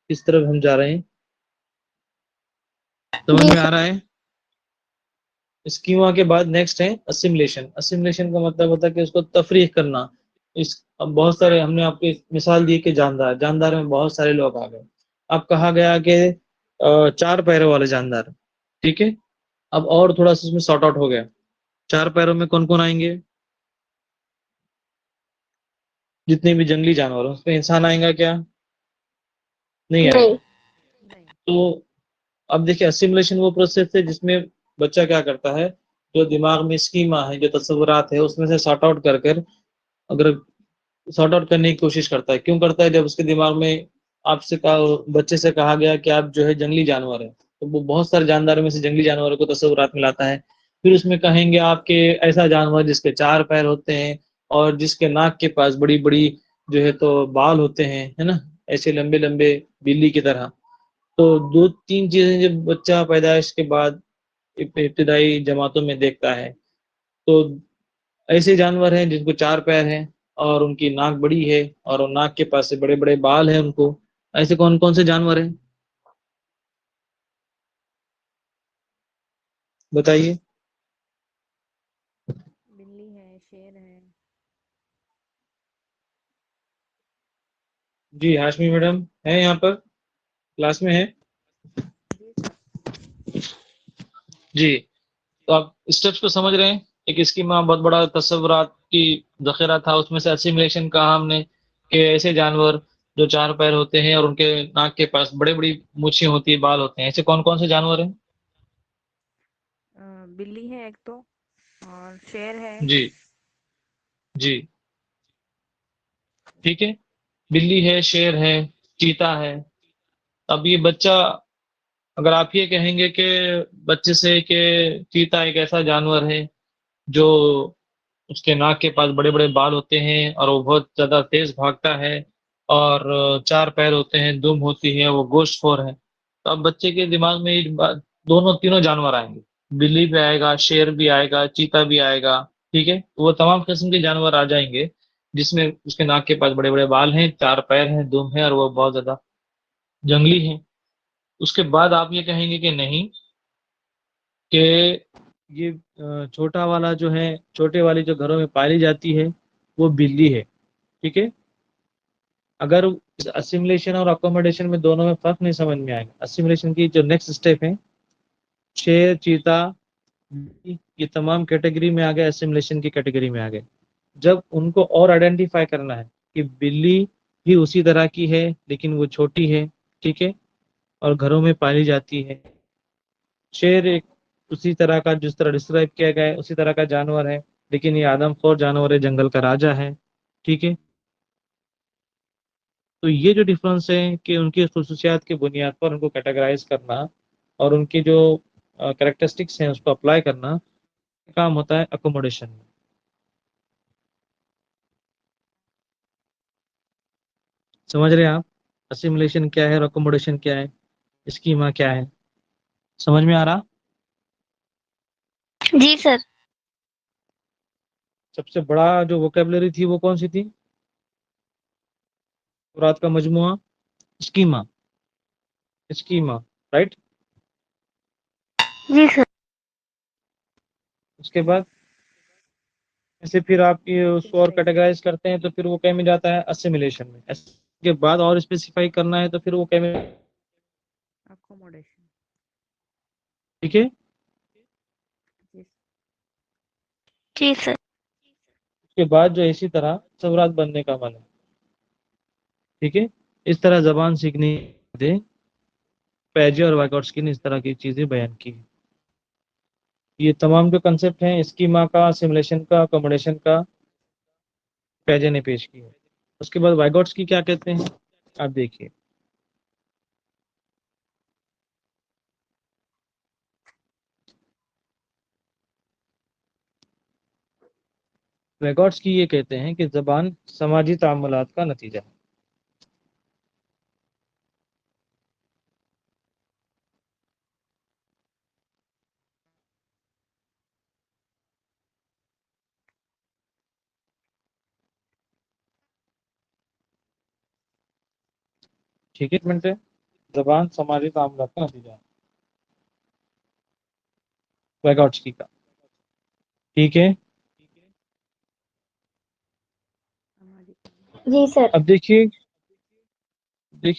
کس طرف ہم جا رہے ہیں؟ سمجھ جی میں آ رہا ہے؟ اسکیما کے بعد نیکسٹ ہے اسیمیلیشن. اسیمیلیشن کا مطلب ہوتا ہے کہ اس کو تفریح کرنا. اب بہت سارے ہم نے آپ کو مثال دی کہ جاندار میں بہت سارے لوگ آ گئے. اب کہا گیا کہ 4 پیروں والے جاندار. ٹھیک ہے. اب اور تھوڑا سا اس میں سارٹ آؤٹ ہو گیا. 4 پیروں میں کون کون آئیں گے؟ جتنے بھی جنگلی جانور ہیں اس میں انسان آئیں گا کیا؟ نہیں آئے گا. نہیں. تو اب دیکھیں اسیمیلیشن وہ پروسیس ہے جس میں بچہ کیا کرتا ہے، جو دماغ میں اسکیما ہے، جو تصورات ہے، اس میں سے سارٹ آؤٹ کر اگر سارٹ آؤٹ کرنے کی کوشش کرتا ہے. کیوں کرتا ہے؟ جب اس کے دماغ میں آپ سے بچے سے کہا گیا کہ آپ جو ہے جنگلی جانور ہیں، تو وہ بہت سارے جانداروں میں سے جنگلی جانوروں کو تصورات میں لاتا ہے. پھر اس میں کہیں گے آپ کے ایسا جانور جس کے 4 پیر ہوتے ہیں اور جس کے ناک کے پاس بڑی بڑی جو ہے تو بال ہوتے ہیں، ہے نا، ایسے لمبے لمبے بلی کی طرح. تو 2-3 چیزیں جب بچہ پیدائش کے بعد ابتدائی جماعتوں میں دیکھتا ہے، تو ایسے جانور ہیں جن کو 4 پیر ہیں اور ان کی ناک بڑی ہے اور ان ناک کے پاس سے بڑے بڑے بال ہیں ان کو. ایسے کون کون سے جانور ہیں بتائیے؟ بلی ہے، شیر ہے. جی ہاشمی میڈم ہے یہاں پر کلاس میں ہے؟ جی سر. جی. تو آپ اسٹیپس کو سمجھ رہے ہیں. ایک اسکیما بہت بڑا تصورات کی ذخیرہ تھا، اس میں سے اسیمیلیشن کہا ہم نے کہ ایسے جانور جو 4 پیر ہوتے ہیں اور ان کے ناک کے پاس بڑے بڑی مونچھیں ہوتی ہیں، بال ہوتے ہیں. ایسے کون کون سے جانور ہیں؟ بلی ہے ایک تو، اور شیر ہے. جی جی. ٹھیک ہے. بلی ہے، شیر ہے، چیتا ہے. اب یہ بچہ، اگر آپ یہ کہیں گے کہ بچے سے کہ چیتا ایک ایسا جانور ہے جو اس کے ناک کے پاس بڑے بڑے بال ہوتے ہیں اور وہ بہت زیادہ تیز بھاگتا ہے اور 4 پیر ہوتے ہیں، دم ہوتی ہے، وہ گوشت خور ہے، تو اب بچے کے دماغ میں تینوں جانور آئیں گے. بلی بھی آئے گا، شیر بھی آئے گا، چیتا بھی آئے گا. ٹھیک ہے. وہ تمام قسم کے جانور آ جائیں گے. جس میں اس کے ناک کے پاس بڑے بڑے بال ہیں، 4 پیر ہیں، دم ہے، اور وہ بہت زیادہ جنگلی ہیں۔ اس کے بعد آپ یہ کہیں گے کہ نہیں، کہ یہ چھوٹا والا جو ہے، چھوٹے والی جو گھروں میں پالی جاتی ہے وہ بلی ہے، ٹھیک ہے۔ اگر اسیملیشن اور اکوموڈیشن میں دونوں میں فرق نہیں سمجھ میں آئے گا، اسیملیشن کی جو نیکسٹ اسٹیپ ہے، شیر، چیتا، یہ تمام کیٹیگری میں آ گئے، اسیملیشن کی کیٹیگری میں آ گئے۔ جب ان کو اور آئیڈینٹیفائی کرنا ہے کہ بلی بھی اسی طرح کی ہے لیکن وہ چھوٹی ہے، ٹھیک ہے، اور گھروں میں پالی جاتی ہے۔ شیر ایک اسی طرح کا، جس طرح ڈسکرائب کیا گیا ہے اسی طرح کا جانور ہے، لیکن یہ آدم خور جانور ہے، جنگل کا راجا ہے، ٹھیک ہے۔ تو یہ جو ڈفرنس ہے کہ ان کی خصوصیات کی بنیاد پر ان کو کیٹیگرائز کرنا اور ان کی جو کریکٹرسٹکس ہیں اس کو اپلائی کرنا، کام ہوتا ہے اکوموڈیشن میں۔ سمجھ رہے ہیں آپ اسیملیشن کیا ہے اور اکوموڈیشن کیا ہے، اسکیما کیا ہے؟ سمجھ میں آ رہا؟ جی سر۔ سب سے بڑا جو ووکیبلری تھی وہ کون سی تھی؟ رات کا مجموعہ، اسکیما، اسکیما، رائٹ۔ جی سر۔ اس کے بعد ایسے پھر آپ کی اس کو اور کیٹیگرائز کرتے ہیں تو پھر وہ کیا میں جاتا ہے؟ اسیملیشن میں۔ اس کے بعد اور اسپیسیفائی کرنا ہے تو پھر وہ کیا میں، اکوموڈیشن۔ ٹھیک ہے۔ جی سر۔ اس کے بعد جو اسی طرح تصورات بننے کا عمل ہے، ٹھیک ہے۔ اس طرح زبان سیکھنے دے پیجے اور وائگوٹسکی نے اس طرح کی چیزیں بیان کی ہیں۔ یہ تمام جو کنسپٹ ہیں اسکیما کا، اسیملیشن کا، اکوموڈیشن کا، پیجے نے پیش کی ہے۔ اس کے بعد وائگوٹسکی کیا کہتے ہیں آپ دیکھیے۔ وائگوٹسکی یہ کہتے ہیں کہ زبان سماجی تعاملات کا نتیجہ ہے۔ ٹھیک ہے، ایک منٹ ہے، زبان سماجی تعاملات کا نتیجہ ہے وائگوٹسکی کا، ٹھیک ہے۔ جی سر۔ اب دیکھیے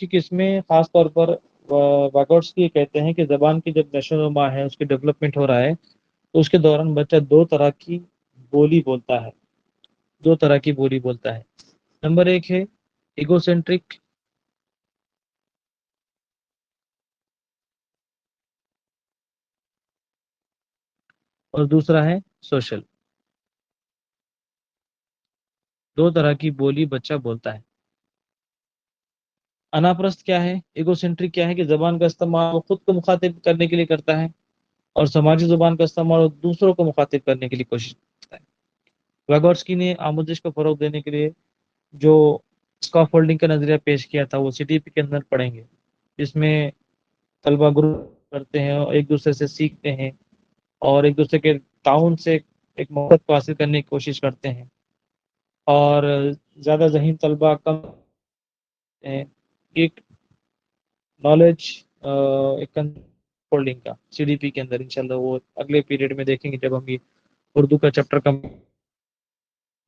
کہ اس میں خاص طور پر وائگوٹسکی کہتے ہیں کہ زبان کی جب نشو و نما ہے، اس کی ڈیولپمنٹ ہو رہا ہے، تو اس کے دوران بچہ دو طرح کی بولی بولتا ہے، دو طرح کی بولی بولتا ہے۔ نمبر ایک ہے ایگو سینٹرک، اور دوسرا ہے سوشل۔ دو طرح کی بولی بچہ بولتا ہے۔ اناپرست کیا ہے، ایگو سینٹرک کیا ہے کہ زبان کا استعمال وہ خود کو مخاطب کرنے کے لیے کرتا ہے، اور سماجی زبان کا استعمال وہ دوسروں کو مخاطب کرنے کے لیے کوشش کرتا ہے۔ وائگوٹسکی نے آموزش کو فروغ دینے کے لیے جو اسکافولڈنگ کا نظریہ پیش کیا تھا وہ CTP کے اندر پڑھیں گے، جس میں طلبہ گروپ کرتے ہیں اور ایک دوسرے سے سیکھتے ہیں اور ایک دوسرے کے تعاون سے ایک محبت کو حاصل کرنے کی کوشش کرتے ہیں، اور زیادہ ذہین طلبہ کم ہیں۔ ایک نالج ایک فولڈنگ کا CDP کے اندر انشاءاللہ وہ اگلے پیریڈ میں دیکھیں گے جب ہم یہ اردو کا چیپٹر کم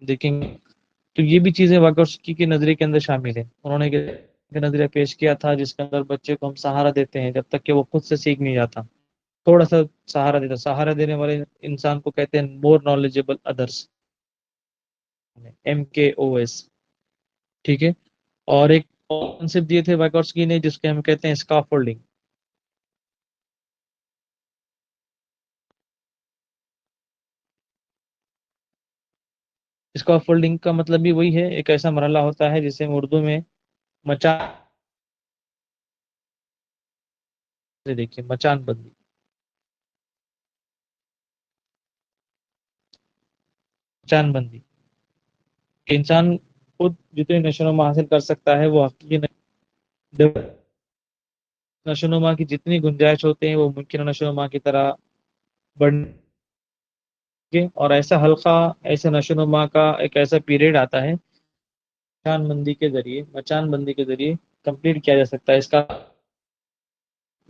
دیکھیں گے۔ تو یہ بھی چیزیں وائگوٹسکی کے نظریے کے اندر شامل ہیں۔ انہوں نے ایک نظریہ پیش کیا تھا جس کے اندر بچے کو ہم سہارا دیتے ہیں جب تک کہ وہ خود سے سیکھ نہیں جاتا، تھوڑا سا سہارا دیتا۔ سہارا دینے والے انسان کو کہتے ہیں مور نالجیبل ادرس، MKOS، ٹھیک ہے۔ اور ایک کانسیپٹ دیے تھے وائگوٹسکی نے جس کے ہم کہتے ہیں اسکافولڈنگ۔ اسکافولڈنگ کا مطلب بھی وہی ہے، ایک ایسا مرحلہ ہوتا ہے جسے اردو میں دیکھیے مچان بندی۔ مچان بندی کہ انسان خود جتنے نشو و نما حاصل کر سکتا ہے وہ حقیقی نشو و نما کی جتنی گنجائش ہوتے ہیں وہ ممکن نشو و نما کی طرح بڑھنے، اور ایسا حلقہ ایسے نشو و نما کا ایک ایسا پیریڈ آتا ہے مچان بندی کے ذریعے کمپلیٹ کیا جا سکتا ہے. اس کا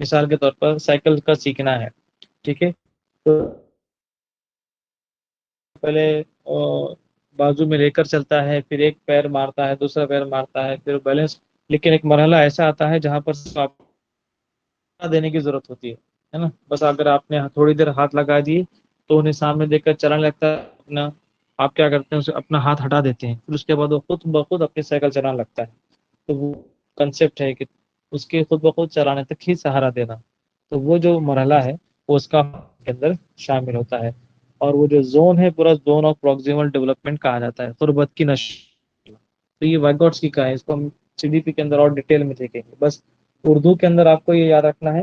مثال کے طور پر سائیکل کا سیکھنا ہے. ٹھیک ہے, تو پہلے بازو میں لے کر چلتا ہے, پھر ایک پیر مارتا ہے, دوسرا پیر مارتا ہے, پھر بیلنس. لیکن ایک مرحلہ ایسا آتا ہے جہاں پر آپ دینے کی ضرورت ہوتی ہے نا. بس اگر آپ نے تھوڑی دیر ہاتھ لگا دیے تو انہیں سامنے دیکھ کر چلانے لگتا ہے اپنا. آپ کیا کرتے ہیں, اسے اپنا ہاتھ ہٹا دیتے ہیں, پھر اس کے بعد وہ خود بخود اپنی سائیکل چلانے لگتا ہے. تو وہ کنسیپٹ ہے کہ اس کے خود بخود چلانے تک ہی سہارا دینا. تو وہ جو مرحلہ ہے وہ اس کا کے اندر شامل ہوتا ہے. اور وہ جو زون ہے پورا زون آف پروکسیمل ڈیولپمنٹ کہا جاتا ہے, قربت کی نشو. تو یہ وائگوٹسکی کا ہے, اس کو ہم سی ڈی پی کے اندر اور ڈیٹیل میں دیکھیں گے. بس اردو کے اندر آپ کو یہ یاد رکھنا ہے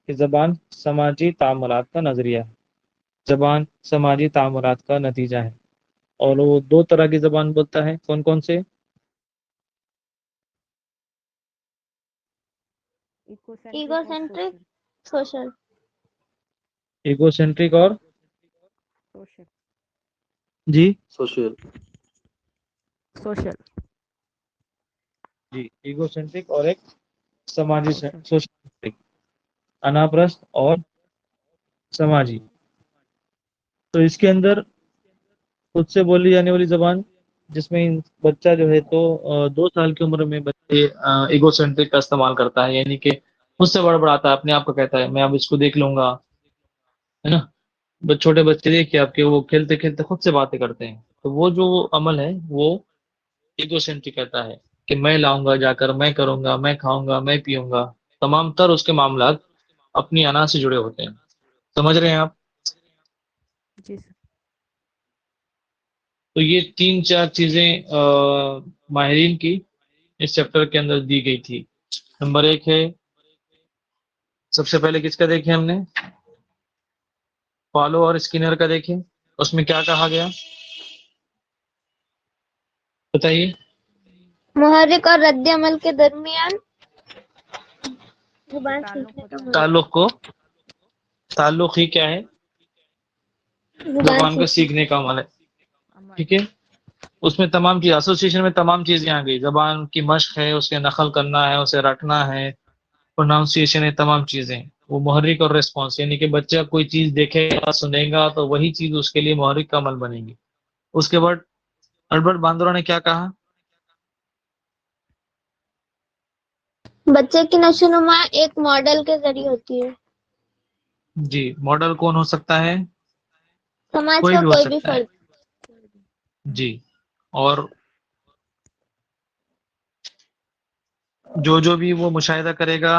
کہ زبان سماجی تعاملات کا نظریہ ہے, زبان سماجی تعاملات کا نتیجہ ہے. اور وہ دو طرح کی زبان بولتا ہے, کون کون سے؟ Egocentric or egocentric, social. Ego centric اور social. جی سوشل. Social. جی ایگو سینٹرک اور ایک سماجی Social. سوشل, اناپرست اور سماجی. تو اس کے اندر خود سے بولی جانے والی زبان جس میں بچہ جو ہے تو 2 سال کی عمر میں بچے ایگو سینٹرک کا استعمال کرتا ہے, یعنی کہ خود سے بڑبڑاتا ہے, اپنے آپ کو کہتا ہے میں اب اس کو دیکھ لوں گا, ہے نا. چھوٹے بچے دیکھیے آپ کے, وہ کھیلتے کھیلتے خود سے باتیں کرتے ہیں. تو وہ جو عمل ہے وہ ایگو سینٹرک کہتا ہے کہ میں لاؤں گا جا کر, میں کروں گا, میں کھاؤں گا, میں پیوں گا. تمام تر اس کے معاملات اپنی انا سے جڑے ہوتے ہیں. سمجھ رہے ہیں آپ؟ جی سر. تو یہ 3-4 چیزیں ماہرین کی اس چیپٹر کے اندر دی گئی تھی. نمبر 1 ہے, سب سے پہلے کس کا دیکھیں ہم نے, فالو اور اسکینر کا دیکھیں. اس میں کیا کہا گیا بتائیے. محرک اور رد عمل کے درمیان زبان سیکھنے کا مطلب. تعلق ہی کیا ہے, زبان کا سیکھنے کا عمل ہے. ٹھیک ہے, اس میں تمام چیز ایسوسیشن میں تمام چیزیں آ گئی. زبان کی مشق ہے, اسے نقل کرنا ہے, اسے رٹنا ہے, پروناؤنسیشن ہے, تمام چیزیں. وہ محرک اور ریسپانس, یعنی کہ بچہ کوئی چیز دیکھے گا, سنے گا, تو وہی چیز اس کے لیے محرک کا عمل بنے گی. اس کے بعد البرٹ باندرا نے کیا کہا, بچے کی نشو نما ایک ماڈل کے ذریعے ہوتی ہے. جی ماڈل کون ہو سکتا ہے, سماج کوئی کا بھی ہو کوئی بھی سکتا ہے. فرد. جی, اور جو بھی وہ مشاہدہ کرے گا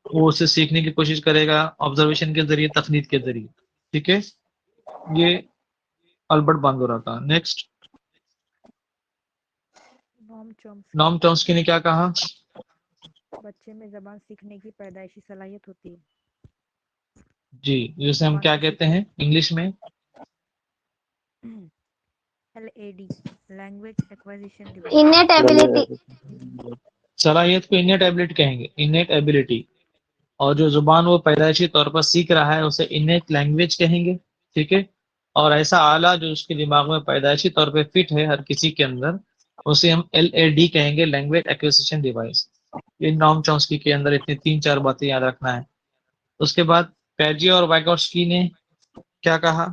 وہ اسے سیکھنے کی کوشش کرے گا, آبزرویشن کے ذریعے, تقلید کے ذریعے. ٹھیک ہے, یہ البرٹ باندورا کا. نیکسٹ, نام چومسکی نے کیا کہا, بچے میں زبان سیکھنے کی پیدائشی صلاحیت ہوتی ہے. جی جسے ہم کیا کہتے ہیں انگلش میں, LAD language acquisition device. innate ability. صلاحیت کو انیٹ ایبلٹی کہیں گے, انیٹ ایبلٹی. اور جو زبان وہ پیدائشی طور پر سیکھ رہا ہے اسے انیٹ لینگویج کہیں گے. ٹھیک ہے, اور ایسا آلہ جو اس کے دماغ میں پیدائشی طور پہ فٹ ہے ہر کسی کے اندر, اسے ہم LAD کہیں گے, لینگویج ایکوزیشن ڈیوائس. یہ نام چومسکی کے اندر اتنی 3-4 باتیں یاد رکھنا ہے. اس کے بعد پیجی اور وائگوٹسکی نے کیا کہا,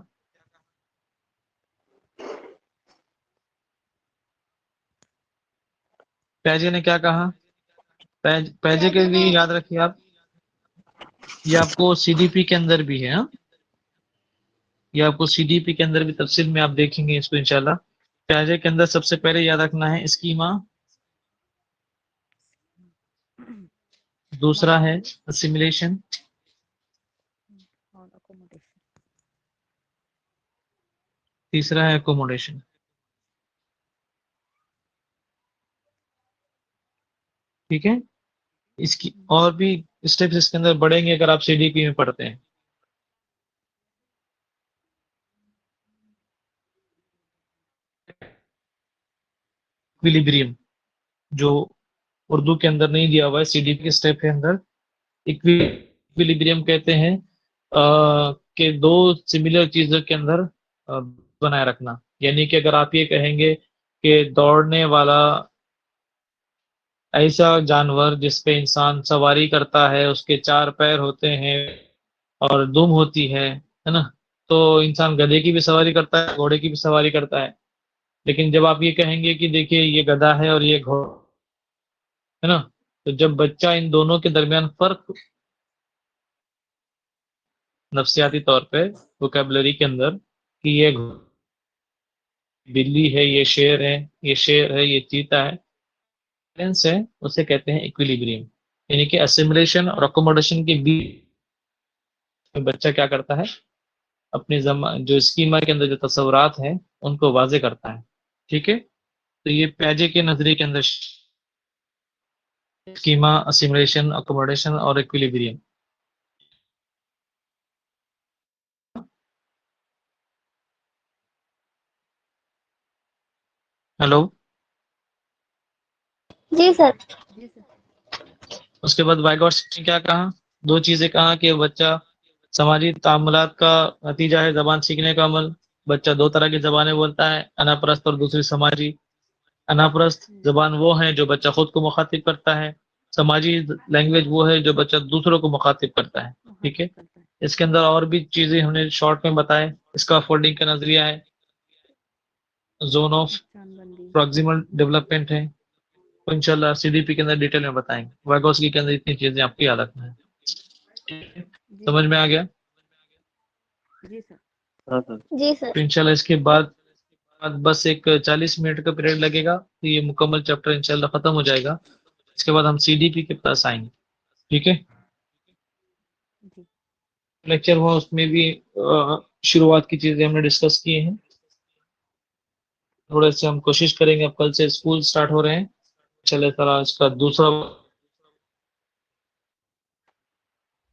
پیجے نے کیا کہا, پیجے کے لیے یاد رکھیے آپ, یہ آپ کو سی ڈی پی کے اندر بھی ہے, یہ آپ کو سی ڈی پی کے اندر بھی تفصیل میں آپ دیکھیں گے اس کو انشاءاللہ. پیجے کے اندر سب سے پہلے یاد رکھنا ہے اسکیما, دوسرا ہے اسیمیلیشن, تیسرا ہے ایکوموڈیشن. ٹھیک ہے, اس کی اور بھی اسٹیپس اس کے اندر بڑھیں گے اگر آپ سی ڈی پی میں پڑھتے ہیں. ایکویلیبریم جو اردو کے اندر نہیں دیا ہوا ہے, سی ڈی پی کے اسٹیپ کے اندر ایکویلیبریم کہتے ہیں کہ 2 سملر چیزوں کے اندر بنائے رکھنا. یعنی کہ اگر آپ یہ کہیں گے کہ دوڑنے والا ایسا جانور جس پہ انسان سواری کرتا ہے، اس کے 4 پیر ہوتے ہیں اور دم ہوتی ہے نا؟ تو انسان گدھے کی بھی سواری کرتا ہے، گھوڑے کی بھی سواری کرتا ہے، لیکن جب آپ یہ کہیں گے کہ دیکھیے یہ گدھا ہے اور یہ گھوڑا ہے نا، تو جب بچہ ان دونوں کے درمیان فرق نفسیاتی طور پہ ووکیبلری کے اندر کہ یہ بلی ہے، یہ شیر ہے، یہ شیر ہے، یہ چیتا ہے، بیلنس ہے، اسے کہتے ہیں ایکویلیبریم. یعنی کہ اسیمولیشن اور اکوموڈیشن کے بیچ بچہ کیا کرتا ہے، اپنی جو اسکیما کے اندر جو تصورات ہیں ان کو واضح کرتا ہے. ٹھیک ہے، تو یہ پیاجے کے نظریے کے اندر اسکیما، اسیمولیشن، اکوموڈیشن اور ایکویلیبریم. ہیلو. جی سر. جی سر. اس کے بعد وائگوٹس نے کیا کہا؟ 2 چیزیں کہا کہ بچہ سماجی تعاملات کا نتیجہ ہے زبان سیکھنے کا عمل. بچہ 2 طرح کی زبانیں بولتا ہے، اناپرست اور دوسری سماجی. اناپرست زبان وہ ہے جو بچہ خود کو مخاطب کرتا ہے، سماجی لینگویج وہ ہے جو بچہ دوسروں کو مخاطب کرتا ہے. ٹھیک ہے، اس کے اندر اور بھی چیزیں ہم نے شارٹ میں بتائے. اس کا فولڈنگ کا نظریہ ہے، زون آف پہچان بندی. پروگزیمل ڈیولپمنٹ ہے. تو انشاءاللہ سی ڈی پی کے اندر ڈیٹیل میں بتائیں گے. وائگوسکی کے اندر اتنی چیزیں آپ کو یاد رکھنا ہے. جی سمجھ سر. میں آ گیا؟ جی سر. جی سر. تو انشاءاللہ اس کے بعد بس ایک 40 منٹ کا پیریڈ لگے گا تو یہ مکمل چیپٹر انشاءاللہ ختم ہو جائے گا. اس کے بعد ہم سی ڈی پی کے پاس آئیں گے. ٹھیک ہے، جی. لیکچر ہوا اس میں بھی شروعات کی چیزیں ہم نے ڈسکس کی ہیں. تھوڑے سے ہم کوشش کریں گے. اب کل سے اسکول سٹارٹ ہو رہے ہیں. چلے طرح اس کا دوسرا،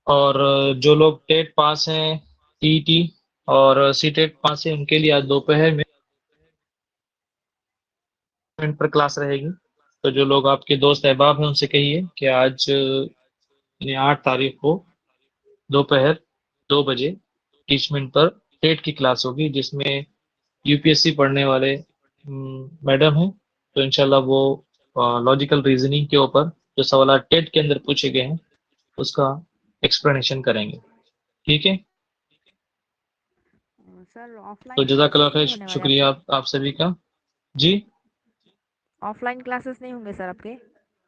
اور جو لوگ ٹیٹ پاس ہیں، ٹی ٹی اور سی ٹیٹ پاس ہیں، ان کے لیے آج دوپہر میں پر کلاس رہے گی. تو جو لوگ آپ کے دوست احباب ہیں ان سے کہیے کہ آج 8 تاریخ کو دوپہر 2 بجے 30 منٹ پر ٹیٹ کی کلاس ہوگی، جس میں یو پی ایس سی پڑھنے والے میڈم ہیں. تو انشاءاللہ وہ لاجیکل ریزننگ کے اوپر جو سوالات ٹیٹ کے اندر پوچھے گئے ہیں اس کا ایکسپلینیشن کریں گے. ٹھیک ہے، سر آف تو لائن جزاک اللہ کلاسز خیر، نہیں ہونے والے آپ شکریہ کے؟ آپ سبھی کا. جی، آف لائن کلاسز نہیں ہوں گے سر آپ کے؟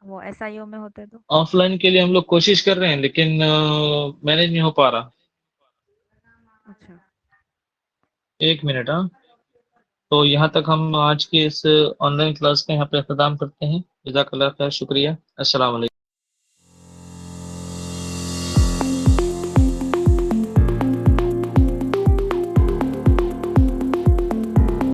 وہ ایس آئی او میں ہوتے تو. آف لائن کے لیے ہم لوگ کوشش کر رہے ہیں لیکن مینیج نہیں ہو پا رہا. اچھا. 1 منٹ. ہاں، تو یہاں تک ہم آج کے اس آن لائن کلاس کا یہاں پہ اختتام کرتے ہیں. جزاک اللہ خیر، شکریہ، السلام علیکم.